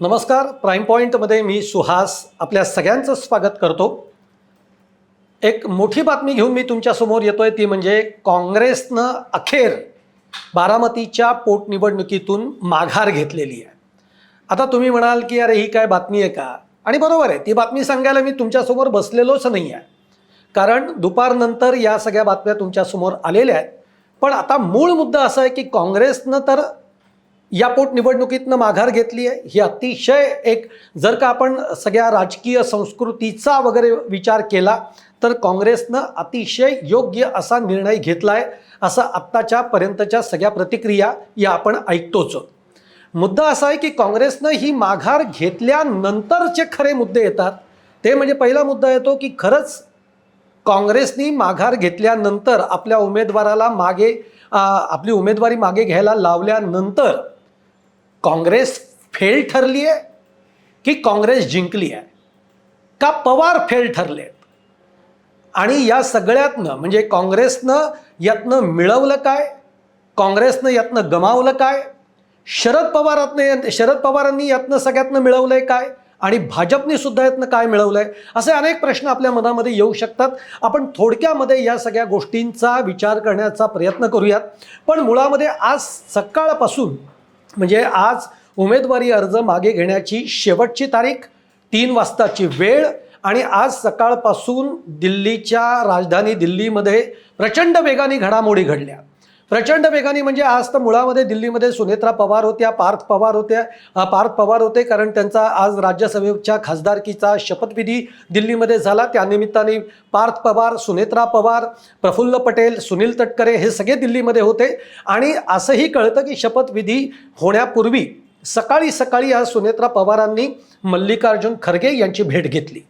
नमस्कार. प्राईम पॉईंटमध्ये मी सुहास आपल्या सगळ्यांचं स्वागत करतो. एक मोठी बातमी घेऊन मी तुमच्यासमोर येतोय, ती म्हणजे काँग्रेसनं अखेर बारामतीच्या पोटनिवडणुकीतून माघार घेतलेली आहे. आता तुम्ही म्हणाल की अरे ही काय बातमी आहे का? आणि बरोबर आहे, ती बातमी सांगायला मी तुमच्यासमोर बसलेलोच नाही आहे, कारण दुपारनंतर या सगळ्या बातम्या तुमच्यासमोर आलेल्या आहेत. पण आता मूळ मुद्दा असा आहे की काँग्रेसनं तर या पोटनिवडणुकीतनं माघार घेतली आहे. ही अतिशय एक, जर का आपण सगळ्या राजकीय संस्कृतीचा वगैरे विचार केला तर काँग्रेसनं अतिशय योग्य असा निर्णय घेतला आहे, असं आत्ताच्या पर्यंतच्या सगळ्या प्रतिक्रिया या आपण ऐकतोच. मुद्दा असा आहे की काँग्रेसनं ही माघार घेतल्यानंतरचे खरे मुद्दे येतात. ते म्हणजे पहिला मुद्दा येतो की खरंच काँग्रेसनी माघार घेतल्यानंतर आपल्या उमेदवाराला आपली उमेदवारी मागे घ्यायला लावल्यानंतर काँग्रेस फेल ठरली आहे की काँग्रेस जिंकली आहे, का पवार फेल ठरले? आणि या सगळ्यातनं म्हणजे काँग्रेसनं यातनं मिळवलं काय, काँग्रेसनं यातनं गमावलं काय, शरद पवारांनी यातनं सगळ्यातनं मिळवलंय काय, आणि भाजपने सुद्धा यातनं काय मिळवलंय, असे अनेक प्रश्न आपल्या मनामध्ये येऊ शकतात. आपण थोडक्यामध्ये या सगळ्या गोष्टींचा विचार करण्याचा प्रयत्न करूयात. पण मुळामध्ये आज सकाळपासून म्हणजे आज उमेदवारी अर्ज मागे घेण्याची शेवटची तारीख, 3 वाजताची वेळ, आणि आज सकाळपासून दिल्लीच्या राजधानी दिल्लीमध्ये प्रचंड वेगाने घडामोडी घडल्या. प्रचंड वेगाने म्हणजे आज तर मुळामध्ये दिल्लीमध्ये सुनेत्रा पवार होत्या, पार्थ पवार होते, कारण त्यांचा आज राज्यसभेच्या खासदारकीचा शपथविधी दिल्लीमध्ये झाला. त्यानिमित्ताने पार्थ पवार, सुनेत्रा पवार, प्रफुल्ल पटेल, सुनील तटकरे हे सगळे दिल्लीमध्ये होते. आणि असंही कळतं की शपथविधी होण्यापूर्वी सकाळी आज सुनेत्रा पवारांनी मल्लिकार्जुन खरगे यांची भेट घेतली.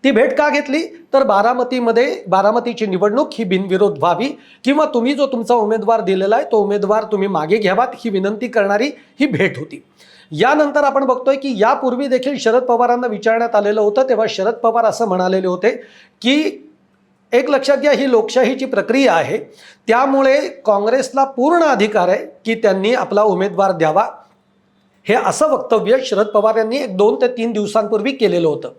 ती भेट का घेतली तर बारामतीची निवडणूक ही बिनविरोध व्हावी, किंवा तुम्ही जो तुमचा उमेदवार दिलेला आहे तो उमेदवार तुम्ही मागे घ्यावात ही विनंती करणारी ही भेट होती. यानंतर आपण बघतोय की यापूर्वी देखील शरद पवारांना विचारण्यात आलेलं होतं, तेव्हा शरद पवार असं म्हणालेले होते की एक लक्षात घ्या, ही लोकशाहीची प्रक्रिया आहे, त्यामुळे काँग्रेसला पूर्ण अधिकार आहे की त्यांनी आपला उमेदवार द्यावा. हे असं वक्तव्य शरद पवार यांनी 2 ते 3 दिवसांपूर्वी केलेलं होतं.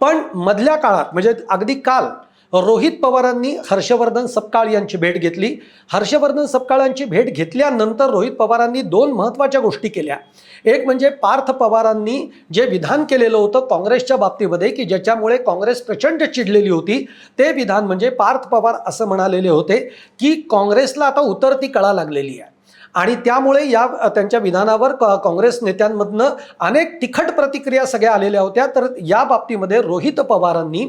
पण मधल्या काळात म्हणजे अगदी काल रोहित पवारांनी हर्षवर्धन सपकाळ यांची भेट घेतली. हर्षवर्धन सपकाळ यांची भेट घेतल्यानंतर रोहित पवारांनी 2 महत्त्वाच्या गोष्टी केल्या. एक म्हणजे पार्थ पवारांनी जे विधान केलेलं होतं काँग्रेसच्या बाबतीमध्ये की ज्याच्यामुळे काँग्रेस प्रचंड चिडलेली होती, ते विधान म्हणजे पार्थ पवार असं म्हणालेले होते की काँग्रेसला आता उतरती कळा लागलेली आहे, आणि त्यामुळे त्यांच्या विधानावर काँग्रेस नेत्यांमधनं अनेक तिखट प्रतिक्रिया सगळ्या आलेल्या होत्या. तर या बाबतीमध्ये रोहित पवारांनी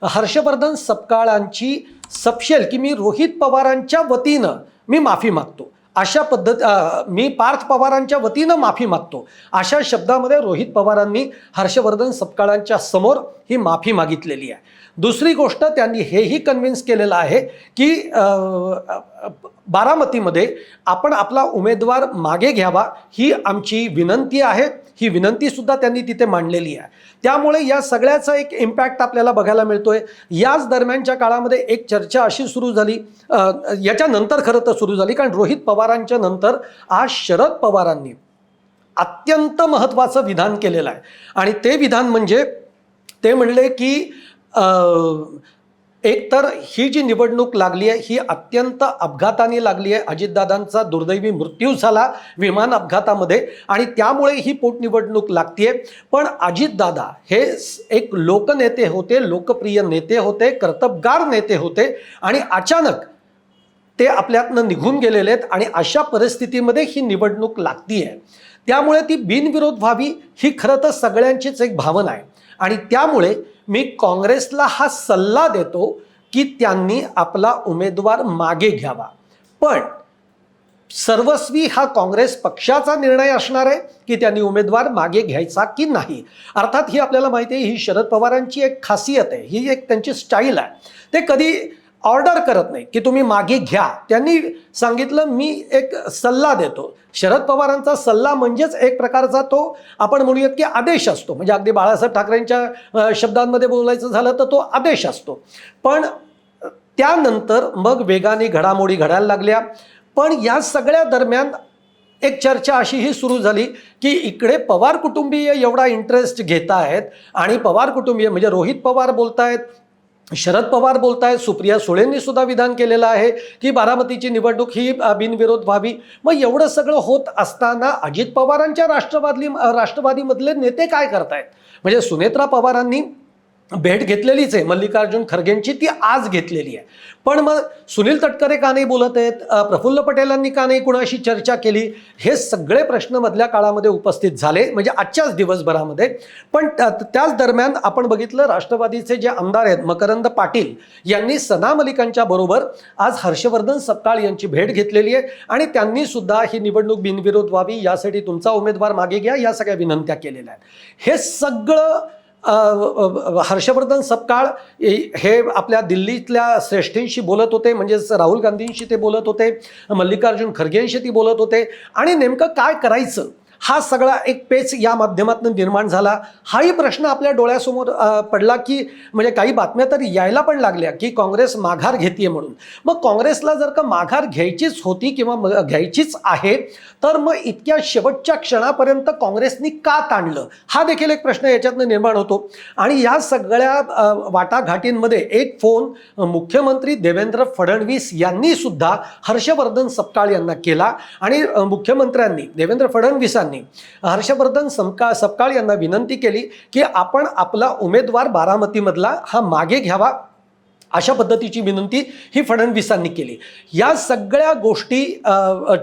हर्षवर्धन सपकाळांची सपशेल की मी रोहित पवारांच्या वतीनं मी माफी मागतो, मी पार्थ पवारांच्या वतीनं माफी मागतो, अशा शब्दामध्ये रोहित पवारांनी हर्षवर्धन सपकाळांच्या समोर ही माफी मागितलेली आहे. दुसरी गोष्ट, त्यांनी हेही कन्व्हिन्स केलेलं आहे की बारामतीमध्ये आपण आपला उमेदवार मागे घ्यावा ही आमची विनंती आहे. ही विनंतीसुद्धा त्यांनी तिथे मांडलेली आहे. त्यामुळे या सगळ्याचा एक इम्पॅक्ट आपल्याला बघायला मिळतोय. याच दरम्यानच्या काळामध्ये एक चर्चा अशी सुरू झाली, याच्यानंतर खरं तर सुरू झाली, कारण रोहित पवारांच्या नंतर आज शरद पवारांनी अत्यंत महत्त्वाचं विधान केलेलं आहे. आणि ते विधान म्हणजे ते म्हणले की एकतर ही जी निवडणूक लागली आहे ही अत्यंत अपघाताने लागली आहे. अजितदादांचा दुर्दैवी मृत्यू झाला विमान अपघातामध्ये, आणि त्यामुळे ही पोटनिवडणूक लागते. पण अजितदादा हे एक लोकनेते होते, लोकप्रिय नेते होते, कर्तबगार नेते होते, आणि अचानक ते आपल्यातनं निघून गेलेले आहेत. आणि अशा परिस्थितीमध्ये ही निवडणूक लागती आहे, त्यामुळे ती बिनविरोध व्हावी ही खरं तर सगळ्यांचीच एक भावना आहे. आणि त्यामुळे मी काँग्रेसला हा सल्ला देतो की त्यांनी आपला उमेदवार मागे घ्यावा. पण सर्वस्वी हा काँग्रेस पक्षाचा निर्णय असणार आहे की त्यांनी उमेदवार मागे घ्यायचा की नाही. अर्थात ही आपल्याला माहिती आहे, ही शरद पवारांची एक खासियत आहे, ही एक त्यांची स्टाईल आहे. ते कधी ऑर्डर करत नाही की तुम्ही मागे घ्या, त्यांनी सांगितलं मी एक सल्ला देतो. शरद पवारांचा सल्ला म्हणजेच एक प्रकारचा तो आपण म्हणूयात की आदेश असतो. म्हणजे अगदी बाळासाहेब ठाकरेंच्या शब्दांमध्ये बोलायचं झालं तर तो आदेश असतो. पण त्यानंतर मग वेगाने घडामोडी घडायला लागल्या. पण या सगळ्या दरम्यान एक चर्चा अशीही सुरू झाली की इकडे पवार कुटुंबीय एवढा इंटरेस्ट घेत आहेत आणि पवार कुटुंबीय म्हणजे रोहित पवार बोलतायत, शरद पवार बोलतायत, सुप्रिया सुळेंनी सुद्धा विधान केलेलं आहे की बारामतीची निवडणूक ही बिनविरोध व्हावी. मग एवढं सगळं होत असताना अजित पवारांच्या राष्ट्रवादीमधले नेते काय करतायत? म्हणजे सुनेत्रा पवारांनी भेट घेतलेलीच आहे मल्लिकार्जुन खरगेंची, ती आज घेतलेली आहे. पण मग सुनील तटकरे का नाही बोलत आहेत? प्रफुल्ल पटेलांनी का नाही कुणाशी चर्चा केली? हे सगळे प्रश्न मधल्या काळामध्ये उपस्थित झाले, म्हणजे आजच्याच दिवसभरामध्ये. पण त्याच दरम्यान आपण बघितलं राष्ट्रवादीचे जे आमदार आहेत मकरंद पाटील यांनी सना मलिकांच्या बरोबर आज हर्षवर्धन सपकाळ यांची भेट घेतलेली आहे आणि त्यांनी सुद्धा ही निवडणूक बिनविरोध व्हावी यासाठी तुमचा उमेदवार मागे घ्या या सगळ्या विनंत्या केलेल्या आहेत. हे सगळं हर्षवर्धन सपकाळ हे आपल्या दिल्लीतल्या श्रेष्ठींशी बोलत होते, म्हणजेच राहुल गांधींशी ते बोलत होते, मल्लिकार्जुन खरगेंशी ते बोलत होते आणि नेमकं काय करायचं हा सगळा एक पेच या माध्यमातून निर्माण झाला. हाही प्रश्न आपल्या डोळ्यासमोर पडला की म्हणजे काही बातम्या तर यायला पण लागल्या की काँग्रेस माघार घेते म्हणून. मग काँग्रेसला जर का माघार घ्यायचीच होती किंवा घ्यायचीच आहे तर मग इतक्या शेवटच्या क्षणापर्यंत काँग्रेसनी का ताणलं हा देखील एक प्रश्न याच्यातनं निर्माण होतो. आणि या सगळ्या वाटाघाटींमध्ये एक फोन मुख्यमंत्री देवेंद्र फडणवीस यांनी सुद्धा हर्षवर्धन सपकाळ यांना केला आणि मुख्यमंत्र्यांनी देवेंद्र फडणवीसांनी हर्षवर्धन सपकाळ यांना विनंती केली की आपण आपला उमेदवार बारामतीमधला हा मागे घ्यावा, अशा पद्धतीची विनंती ही फडणवीसांनी केली. या सगळ्या गोष्टी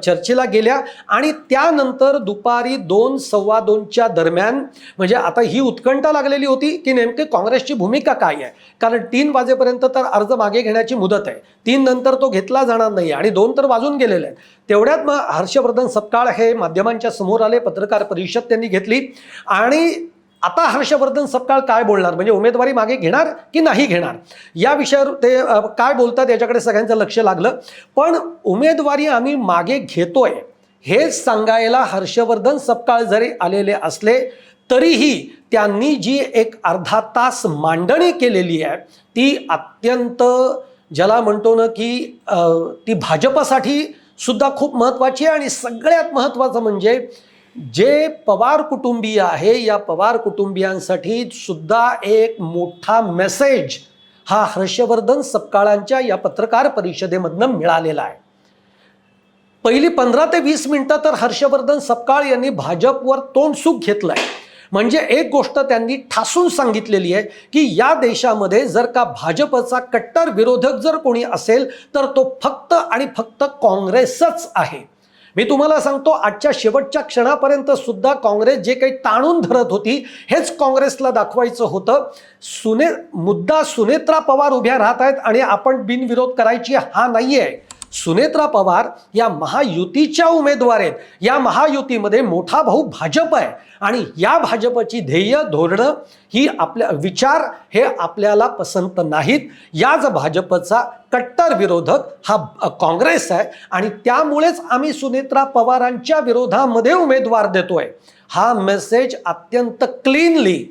चर्चेला गेल्या आणि त्यानंतर दुपारी 2-2:15च्या दरम्यान म्हणजे आता ही उत्कंठा लागलेली होती की नेमके काँग्रेसची भूमिका काय आहे, कारण 3 वाजेपर्यंत तर अर्ज मागे घेण्याची मुदत आहे, 3 नंतर तो घेतला जाणार नाही आणि 2 तर वाजून गेलेले आहेत. तेवढ्यात मग हर्षवर्धन सपकाळ हे माध्यमांच्या समोर आले, पत्रकार परिषद त्यांनी घेतली आणि आता हर्षवर्धन सपकाळ काय बोलणार, म्हणजे उमेदवारी मागे घेणार की नाही घेणार या विषयावर ते काय बोलतात याच्याकडे सगळ्यांचं लक्ष लागलं. पण उमेदवारी आम्ही मागे घेतोय हे सांगायला हर्षवर्धन सपकाळ जरी आलेले असले तरीही त्यांनी जी एक अर्धा तास मांडणी केलेली आहे ती अत्यंत ज्याला म्हणतो ना की ती भाजपसाठी सुद्धा खूप महत्त्वाची आहे. आणि सगळ्यात महत्त्वाचं म्हणजे जे पवार कुटुंबीय आहे या पवार कुटुंबियांसाठी सुद्धा एक मोठा मेसेज हा हर्षवर्धन सपकाळांच्या या पत्रकार परिषदेमधनं मिळालेला आहे. पहिली 15 ते 20 मिनिटं तर हर्षवर्धन सपकाळ यांनी भाजपवर तोंडसुख घेतलंय. म्हणजे एक गोष्ट त्यांनी ठासून सांगितलेली आहे की या देशामध्ये जर का भाजपचा कट्टर विरोधक जर कोणी असेल तर तो फक्त आणि फक्त काँग्रेसच आहे. मी तुम्हाला सांगतो आजच्या शेवटच्या क्षणापर्यंत सुद्धा काँग्रेस जे काही ताणून धरत होती हेच काँग्रेसला दाखवायचं होतं. मुद्दा सुनेत्रा पवार उभ्या राहत आहेत आणि आपण बिनविरोध करायची हा नाही आहे. सुनेत्रा पवार या महायुतीच्या उमेदवार आहेत. या महायुतीमध्ये मोठा भाऊ भाजप आहे आणि या भाजपची ध्येय धोरणं ही आपल्या विचार हे आपल्याला पसंत नाहीत. याच भाजपचा कट्टर विरोधक हा काँग्रेस आहे आणि त्यामुळेच आम्ही सुनेत्रा पवारांच्या विरोधामध्ये उमेदवार देतोय. हा मेसेज अत्यंत क्लीनली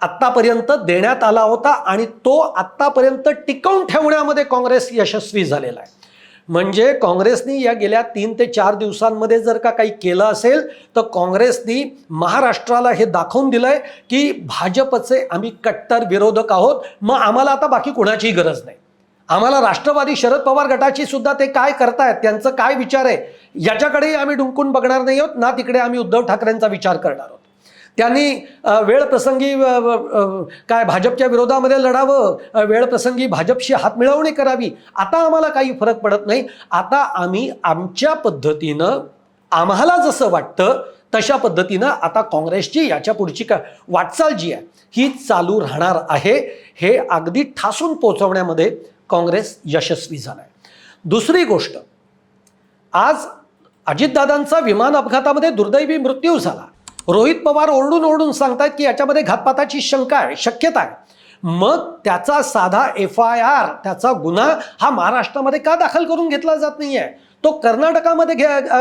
आत्तापर्यंत देण्यात आला होता आणि तो आत्तापर्यंत टिकवून ठेवण्यामध्ये काँग्रेस यशस्वी झालेला आहे. म्हणजे काँग्रेसनी या गेल्या 3 ते 4 दिवसांमध्ये जर का काही केलं असेल तर काँग्रेसनी महाराष्ट्राला हे दाखवून दिलंय की भाजपचे आम्ही कट्टर विरोधक आहोत. मग आम्हाला आता बाकी कोणाचीही गरज नाही. आम्हाला राष्ट्रवादी शरद पवार गटाची सुद्धा ते काय करतायत, त्यांचं काय विचार आहे याच्याकडेही आम्ही डुंकून बघणार नाही आहोत ना तिकडे आम्ही उद्धव ठाकरेंचा विचार करणार आहोत. त्यांनी वेळ प्रसंगी काय भाजपच्या विरोधामध्ये लढावं, वेळ प्रसंगी भाजपशी हातमिळवणी करावी, आता आम्हाला काही फरक पडत नाही. आता आम्ही आमच्या पद्धतीनं आम्हाला जसं वाटतं तशा पद्धतीनं आता काँग्रेसची याच्या पुढची वाटचाल जी आहे ही चालू राहणार आहे. हे अगदी ठासून पोचवण्यामध्ये काँग्रेस यशस्वी झालाय. दुसरी गोष्ट, आज अजितदादांचा विमान अपघातामध्ये दुर्दैवी मृत्यू झाला. रोहित पवार ओरडून ओरडून सांगतायत की याच्यामध्ये घातपाताची शक्यता आहे. मग त्याचा साधा FIR त्याचा गुन्हा हा महाराष्ट्रामध्ये का दाखल करून घेतला जात नाहीये? तो कर्नाटकामध्ये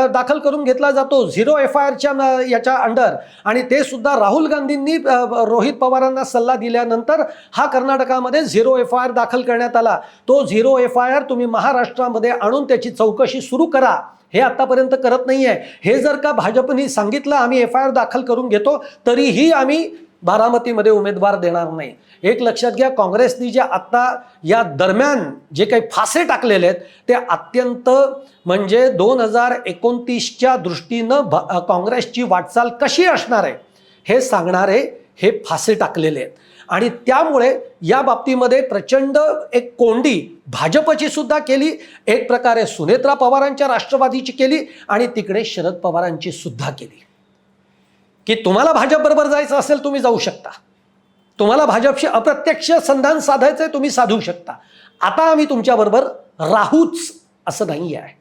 दाखल करून घेतला जातो 0 FIRच्या याच्या अंडर. आणि ते सुद्धा राहुल गांधींनी रोहित पवारांना सल्ला दिल्यानंतर हा कर्नाटकामध्ये 0 FIR दाखल करण्यात आला. तो 0 FIR तुम्ही महाराष्ट्रामध्ये आणून त्याची चौकशी सुरू करा हे आतापर्यंत करत नाही आहे. हे जर का भाजपने सांगितलं आम्ही FIR दाखल करून घेतो तरीही आम्ही बारामतीमध्ये उमेदवार देणार नाही. एक लक्षात घ्या, काँग्रेसने जे आत्ता या दरम्यान जे काही फासे टाकलेले आहेत ते अत्यंत म्हणजे 2029च्या दृष्टीनं काँग्रेसची वाटचाल कशी असणार आहे हे सांगणारे हे फासे टाकलेले आहेत. आणि त्यामुळे या बाबतीमध्ये प्रचंड एक कोंडी भाजपची सुद्धा केली, एक प्रकारे सुनेत्रा पवारांच्या राष्ट्रवादीची केली आणि तिकडे शरद पवारांची सुद्धा केली. की तुम्हाला भाजपबरोबर जायचं असेल तुम्ही जाऊ शकता, तुम्हाला भाजपशी अप्रत्यक्ष संधान साधायचं आहे तुम्ही साधू शकता, आता आम्ही तुमच्याबरोबर राहूच असं नाही आहे.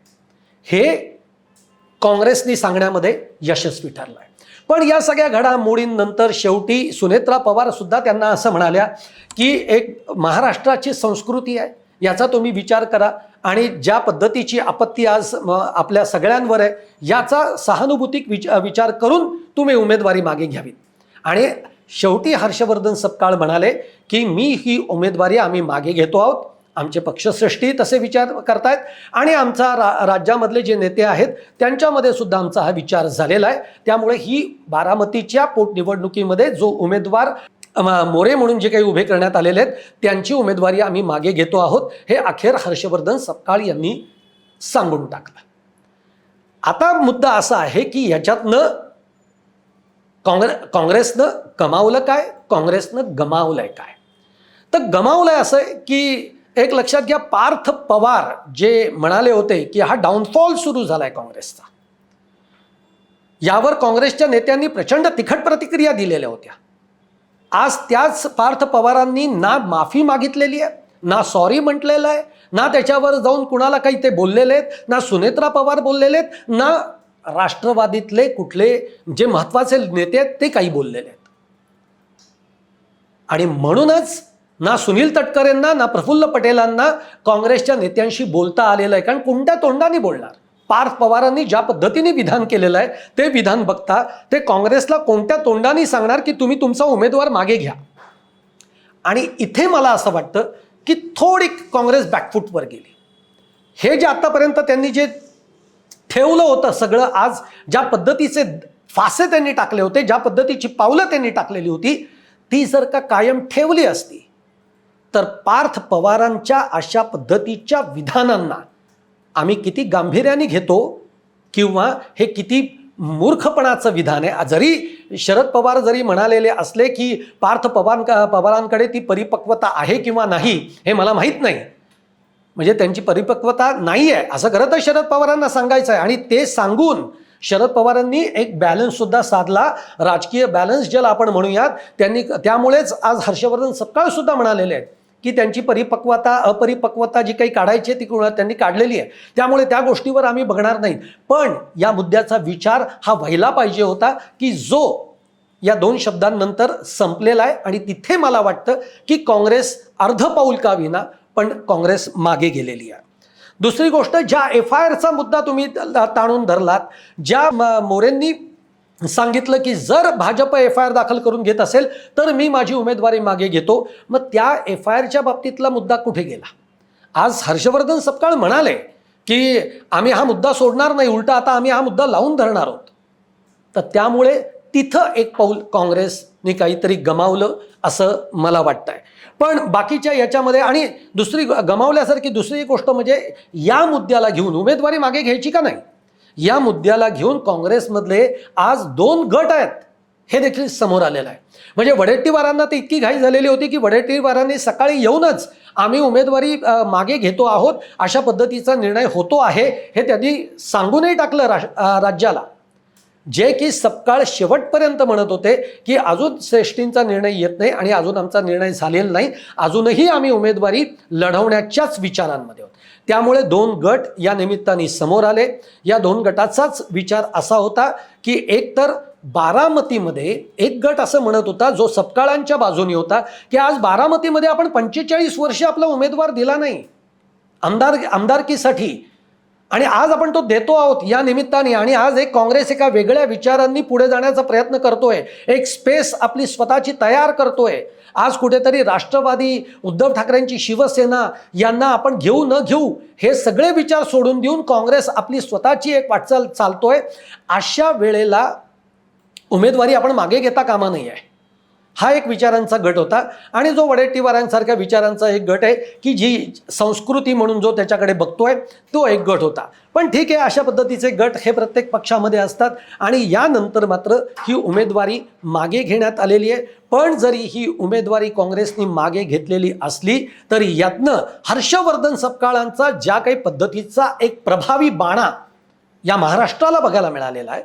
हे काँग्रेसनी सांगण्यामध्ये यशस्वी ठरलं आहे. पण या सगळ्या घडामोडींनंतर शेवटी सुनेत्रा पवार सुद्धा त्यांना असं म्हणाल्या की एक महाराष्ट्राची संस्कृती आहे याचा तुम्ही विचार करा आणि ज्या पद्धतीची आपत्ती आज आपल्या सगळ्यांवर आहे याचा सहानुभूतिक विचार करून तुम्ही उमेदवारी मागे घ्यावी. आणि शेवटी हर्षवर्धन सपकाळ म्हणाले की मी ही उमेदवारी आम्ही मागे घेतो आहोत, आमचे पक्षश्रेष्ठी तसे विचार करतायत आणि आमचा राज्यामधले जे नेते आहेत त्यांच्यामध्ये सुद्धा आमचा हा विचार झालेला आहे. त्यामुळे ही बारामतीच्या पोटनिवडणुकीमध्ये जो उमेदवार मोरे म्हणून जे काही उभे करण्यात आलेले आहेत त्यांची उमेदवारी आम्ही मागे घेतो आहोत, हे अखेर हर्षवर्धन सपकाळ यांनी सांगून टाकलं. आता मुद्दा असा आहे की याच्यातनं काँग्रेसनं कमावलं काय, काँग्रेसनं गमावलंय काय? तर गमावलंय असं की एक लक्षात घ्या, पार्थ पवार जे म्हणाले होते की हा डाऊनफॉल सुरू झालाय काँग्रेसचा, यावर काँग्रेसच्या नेत्यांनी प्रचंड तिखट प्रतिक्रिया दिलेल्या होत्या. आज त्याच पार्थ पवारांनी ना माफी मागितलेली आहे, ना सॉरी म्हटलेलं आहे, ना त्याच्यावर जाऊन कुणाला काही ते बोललेले आहेत, ना सुनेत्रा पवार बोललेले आहेत, ना राष्ट्रवादीतले कुठले जे महत्त्वाचे नेते आहेत ते काही बोललेले आहेत. आणि म्हणूनच ना सुनील तटकरेंना ना प्रफुल्ल पटेलांना काँग्रेसच्या नेत्यांशी बोलता आलेलं आहे. कारण कोणत्या तोंडाने बोलणार? पार्थ पवारांनी ज्या पद्धतीने विधान केलेलं आहे ते विधान बघता ते काँग्रेसला कोणत्या तोंडाने सांगणार की तुम्ही तुमचा उमेदवार मागे घ्या. आणि इथे मला असं वाटतं की थोडी काँग्रेस बॅकफूटवर गेली. हे जे आतापर्यंत त्यांनी जे ठेवलं होतं सगळं, आज ज्या पद्धतीचे फासे त्यांनी टाकले होते, ज्या पद्धतीची पावलं त्यांनी टाकलेली होती, ती जर का कायम ठेवली असती तर पार्थ पवारांच्या अशा पद्धतीच्या विधानांना आम्ही किती गांभीर्याने घेतो किंवा हे किती मूर्खपणाचं विधान आहे. जरी शरद पवार जरी म्हणालेले असले की पार्थ पवारांकडे ती परिपक्वता आहे किंवा नाही हे मला माहीत नाही, म्हणजे त्यांची परिपक्वता नाही आहे असं खरं तर शरद पवारांना सांगायचं आहे. आणि ते सांगून शरद पवारांनी एक बॅलन्स सुद्धा साधला, राजकीय बॅलन्स ज्याला आपण म्हणूयात त्यांनी. त्यामुळेच आज हर्षवर्धन सपकाळ सुद्धा म्हणालेले आहेत की त्यांची अपरिपक्वता जी काही काढायची ती त्यांनी काढलेली आहे, त्यामुळे त्या गोष्टीवर आम्ही बघणार नाही. पण या मुद्द्याचा विचार हा व्हायला पाहिजे होता की जो या 2 शब्दांनंतर संपलेला आहे. आणि तिथे मला वाटतं की काँग्रेस अर्ध पाऊल का विना पण काँग्रेस मागे गेलेली आहे. दुसरी गोष्ट, ज्या FIRचा मुद्दा तुम्ही ताणून धरलात, ज्या मोरेंनी सांगितलं की जर भाजप FIR दाखल करून घेत असेल तर मी माझी उमेदवारी मागे घेतो, मग त्या FIRच्या बाबतीतला मुद्दा कुठे गेला? आज हर्षवर्धन सपकाळ म्हणाले की आम्ही हा मुद्दा सोडणार नाही, उलटा आता आम्ही हा मुद्दा लावून धरणार आहोत. तर त्यामुळे तिथं एक पाऊल काँग्रेसने काहीतरी गमावलं असं मला वाटतंय. पण बाकीच्या याच्यामध्ये आणि दुसरी गमावल्यासारखी दुसरी गोष्ट म्हणजे या मुद्द्याला घेऊन उमेदवारी मागे घ्यायची का नाही, या मुद्द्याला घेऊन काँग्रेसमधले आज 2 गट आहेत हे देखील समोर आलेलं आहे. म्हणजे वडेट्टीवारांना तर इतकी घाई झालेली होती की वडेट्टीवारांनी सकाळी येऊनच आम्ही उमेदवारी मागे घेतो आहोत अशा पद्धतीचा निर्णय होतो आहे हे त्यांनी सांगूनही टाकलं राज्याला. जे की सपकाळ शेवटपर्यंत म्हणत होते की अजून श्रेष्ठींचा निर्णय येत नाही आणि अजून आमचा निर्णय झालेला नाही, अजूनही आम्ही उमेदवारी लढवण्याच्याच विचारांमध्ये आहोत. त्यामुळे 2 गट या निमित्ताने समोर आले. या 2 गटाचाच विचार असा होता की एक तर बारामतीमध्ये एक गट असं म्हणत होता जो सपकाळांच्या बाजूने होता की आज बारामतीमध्ये आपण 45 वर्ष आपला उमेदवार दिला नाही आमदारकीसाठी, आणि आज आपण तो देतो आहोत या निमित्ताने. आणि आज एक काँग्रेस एका वेगळ्या विचारांनी पुढे जाण्याचा प्रयत्न करतोय, एक स्पेस आपली स्वतःची तयार करतोय. आज कुठेतरी राष्ट्रवादी, उद्धव ठाकरेंची शिवसेना यांना आपण घेऊ न घेऊ हे सगळे विचार सोडून देऊन काँग्रेस आपली स्वतःची एक वाटचाल चालतोय. अशा वेळेला उमेदवारी आपण मागे घेता कामा नाही आहे. हा एक विचारांचा गट होता. आणि जो वडेट्टीवारांसारख्या विचारांचा एक गट आहे की जी संस्कृती म्हणून जो त्याच्याकडे बघतोय तो एक गट होता. पण ठीक आहे, अशा पद्धतीचे गट हे प्रत्येक पक्षामध्ये असतात. आणि यानंतर मात्र ही उमेदवारी मागे घेण्यात आलेली आहे. पण जरी ही उमेदवारी काँग्रेसनी मागे घेतलेली असली तरी यातनं हर्षवर्धन सपकाळांचा ज्या काही पद्धतीचा एक प्रभावी बाणा या महाराष्ट्राला बघायला मिळालेला आहे.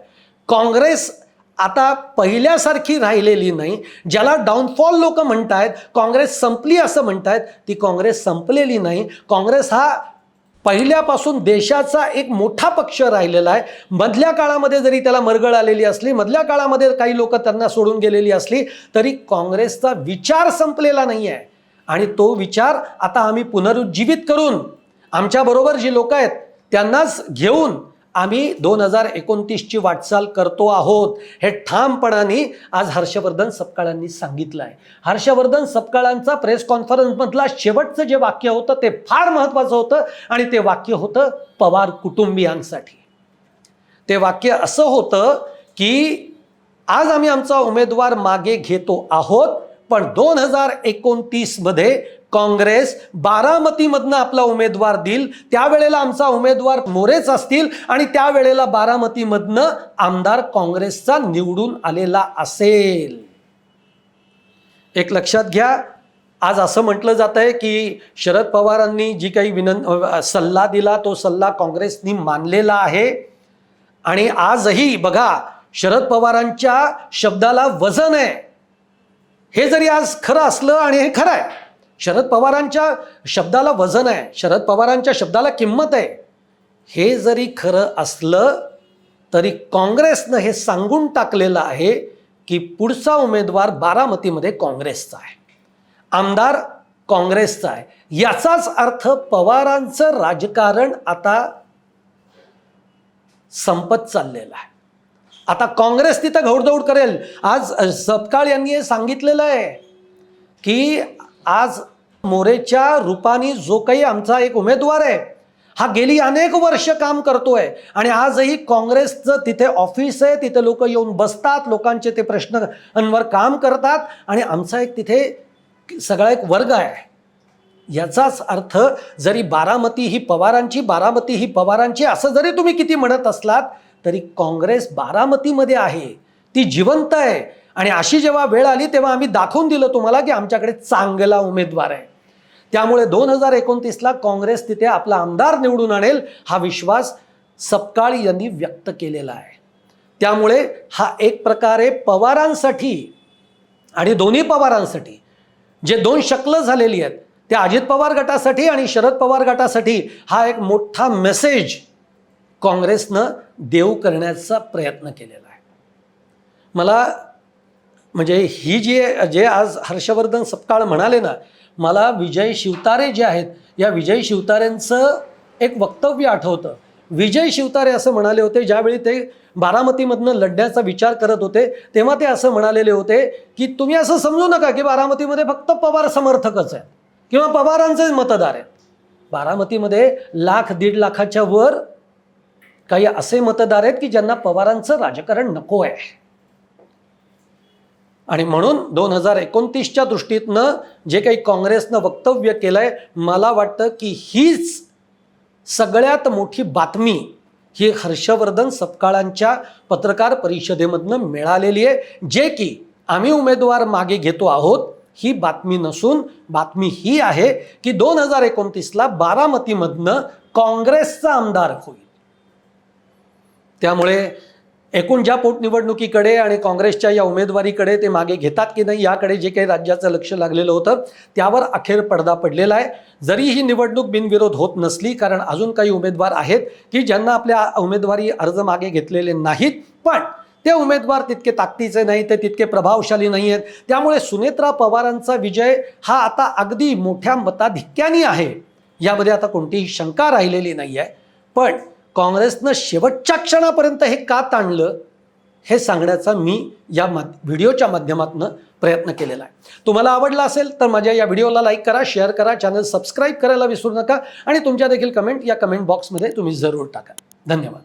काँग्रेस आता पहिल्यासारखी राहिलेली नाही. ज्याला डाऊनफॉल लोक म्हणतायत, काँग्रेस संपली असं म्हणतायत, ती काँग्रेस संपलेली नाही. काँग्रेस हा पहिल्यापासून देशाचा एक मोठा पक्ष राहिलेला आहे. मधल्या काळामध्ये जरी त्याला मरगळ आलेली असली, मधल्या काळामध्ये काही लोक त्यांना सोडून गेलेली असली, तरी काँग्रेसचा विचार संपलेला नाही आहे. आणि तो विचार आता आम्ही पुनरुज्जीवित करून आमच्याबरोबर जी लोक आहेत त्यांनाच घेऊन आम्ही 2029ची वाटचाल करतो आहोत, हे ठामपणाने आज हर्षवर्धन सपकाळांनी सांगितलं आहे. हर्षवर्धन सपकाळांचा प्रेस कॉन्फरन्समधला शेवटचं जे वाक्य होतं ते फार महत्त्वाचं होतं. आणि ते वाक्य होतं पवार कुटुंबियांसाठी. ते वाक्य असं होतं की आज आम्ही आमचा उमेदवार मागे घेतो आहोत, पण 2029 मध्ये काँग्रेस बारामतीमधनं आपला उमेदवार देईल. त्यावेळेला आमचा उमेदवार मोरेच असतील आणि त्यावेळेला बारामतीमधनं आमदार काँग्रेसचा निवडून आलेला असेल. एक लक्षात घ्या, आज असं म्हटलं जात आहे की शरद पवारांनी जी काही सल्ला दिला तो सल्ला काँग्रेसनी मानलेला आहे. आणि आजही बघा, शरद पवारांच्या शब्दाला वजन आहे. हे जरी आज खरं असलं, आणि हे खरं आहे, शरद पवारांच्या शब्दाला वजन आहे, शरद पवारांच्या शब्दाला किंमत आहे, हे जरी खरं असलं तरी काँग्रेसनं हे सांगून टाकलेलं आहे की पुढचा उमेदवार बारामतीमध्ये काँग्रेसचा आहे, आमदार काँग्रेसचा आहे. याचाच अर्थ पवारांचं राजकारण आता संपत चाललेलं आहे. आता काँग्रेस तिथं घोडदौड करेल. आज सपकाळ यांनी हे सांगितलेलं आहे की आज मोरेच्या रूपाने जो काही आमचा एक उमेदवार आहे हा गेली अनेक वर्ष काम करतोय. आणि आजही काँग्रेसचं तिथे ऑफिस आहे, तिथे लोक येऊन बसतात, लोकांचे ते प्रश्नांवर काम करतात, आणि आमचा एक तिथे सगळा एक वर्ग आहे. याचाच अर्थ जरी बारामती ही पवारांची असं जरी तुम्ही किती म्हणत असलात तरी काँग्रेस बारामतीमध्ये आहे, ती जिवंत आहे. आणि अशी जेव्हा वेळ आली तेव्हा आम्ही दाखवून दिलं तुम्हाला की आमच्याकडे चांगला उमेदवार आहे. त्यामुळे 2029ला काँग्रेस तिथे आपला आमदार निवडून आणेल हा विश्वास सपकाळ यांनी व्यक्त केलेला आहे. त्यामुळे हा एक प्रकारे पवारांसाठी आणि दोन्ही पवारांसाठी जे दोन शक्ल झालेली आहेत त्या अजित पवार गटासाठी आणि शरद पवार गटासाठी हा एक मोठा मेसेज काँग्रेसनं देऊ करण्याचा प्रयत्न केलेला आहे. मला म्हणजे ही जे आज हर्षवर्धन सपकाळ म्हणाले ना, मला विजय शिवतारे जे आहेत या विजय शिवतारेंचं एक वक्तव्य आठवतं. विजय शिवतारे असं म्हणाले होते ज्यावेळी ते बारामतीमधनं लढण्याचा विचार करत होते, तेव्हा ते असं म्हणालेले होते की तुम्ही असं समजू नका की बारामतीमध्ये फक्त पवार समर्थकच आहेत किंवा पवारांचेच मतदार आहेत. बारामतीमध्ये 1,00,000-1.5 लाखाच्या वर काही असे मतदार आहेत की ज्यांना पवारांचं राजकारण नको आहे. आणि म्हणून 2029च्या दृष्टीतनं जे काही काँग्रेसनं वक्तव्य केलंय, मला वाटतं की हीच सगळ्यात मोठी बातमी ही हर्षवर्धन सपकाळांच्या पत्रकार परिषदेमधनं मिळालेली आहे. जे की आम्ही उमेदवार मागे घेतो आहोत ही बातमी नसून बातमी ही आहे की 2029ला बारामतीमधनं काँग्रेसचा आमदार होईल. त्यामुळे एकूण ज्या पोटनिवडणुकीकडे आणि काँग्रेसच्या या उमेदवारीकडे ते मागे घेतात की नाही याकडे जे काही राज्याचं लक्ष लागलेलं होतं त्यावर अखेर पडदा पडलेला आहे. जरी ही निवडणूक बिनविरोध होत नसली, कारण अजून काही उमेदवार आहेत की ज्यांना आपल्या उमेदवारी अर्ज मागे घेतलेले नाहीत, पण ते उमेदवार तितके ताकदीचे नाही, ते तितके प्रभावशाली नाही आहेत. त्यामुळे सुनेत्रा पवारांचा विजय हा आता अगदी मोठ्या मताधिक्याने आहे, यामध्ये आता कोणतीही शंका राहिलेली नाही आहे. पण काँग्रेसनं शेवटच्या क्षणापर्यंत हे का ताणलं हे सांगण्याचा मी या व्हिडिओच्या माध्यमातून प्रयत्न केलेला आहे. तुम्हाला आवडला असेल तर माझ्या या व्हिडिओला लाईक करा, शेअर करा, चॅनल सबस्क्राईब करायला विसरू नका आणि तुमच्या देखील कमेंट या कमेंट बॉक्समध्ये तुम्ही जरूर टाका. धन्यवाद.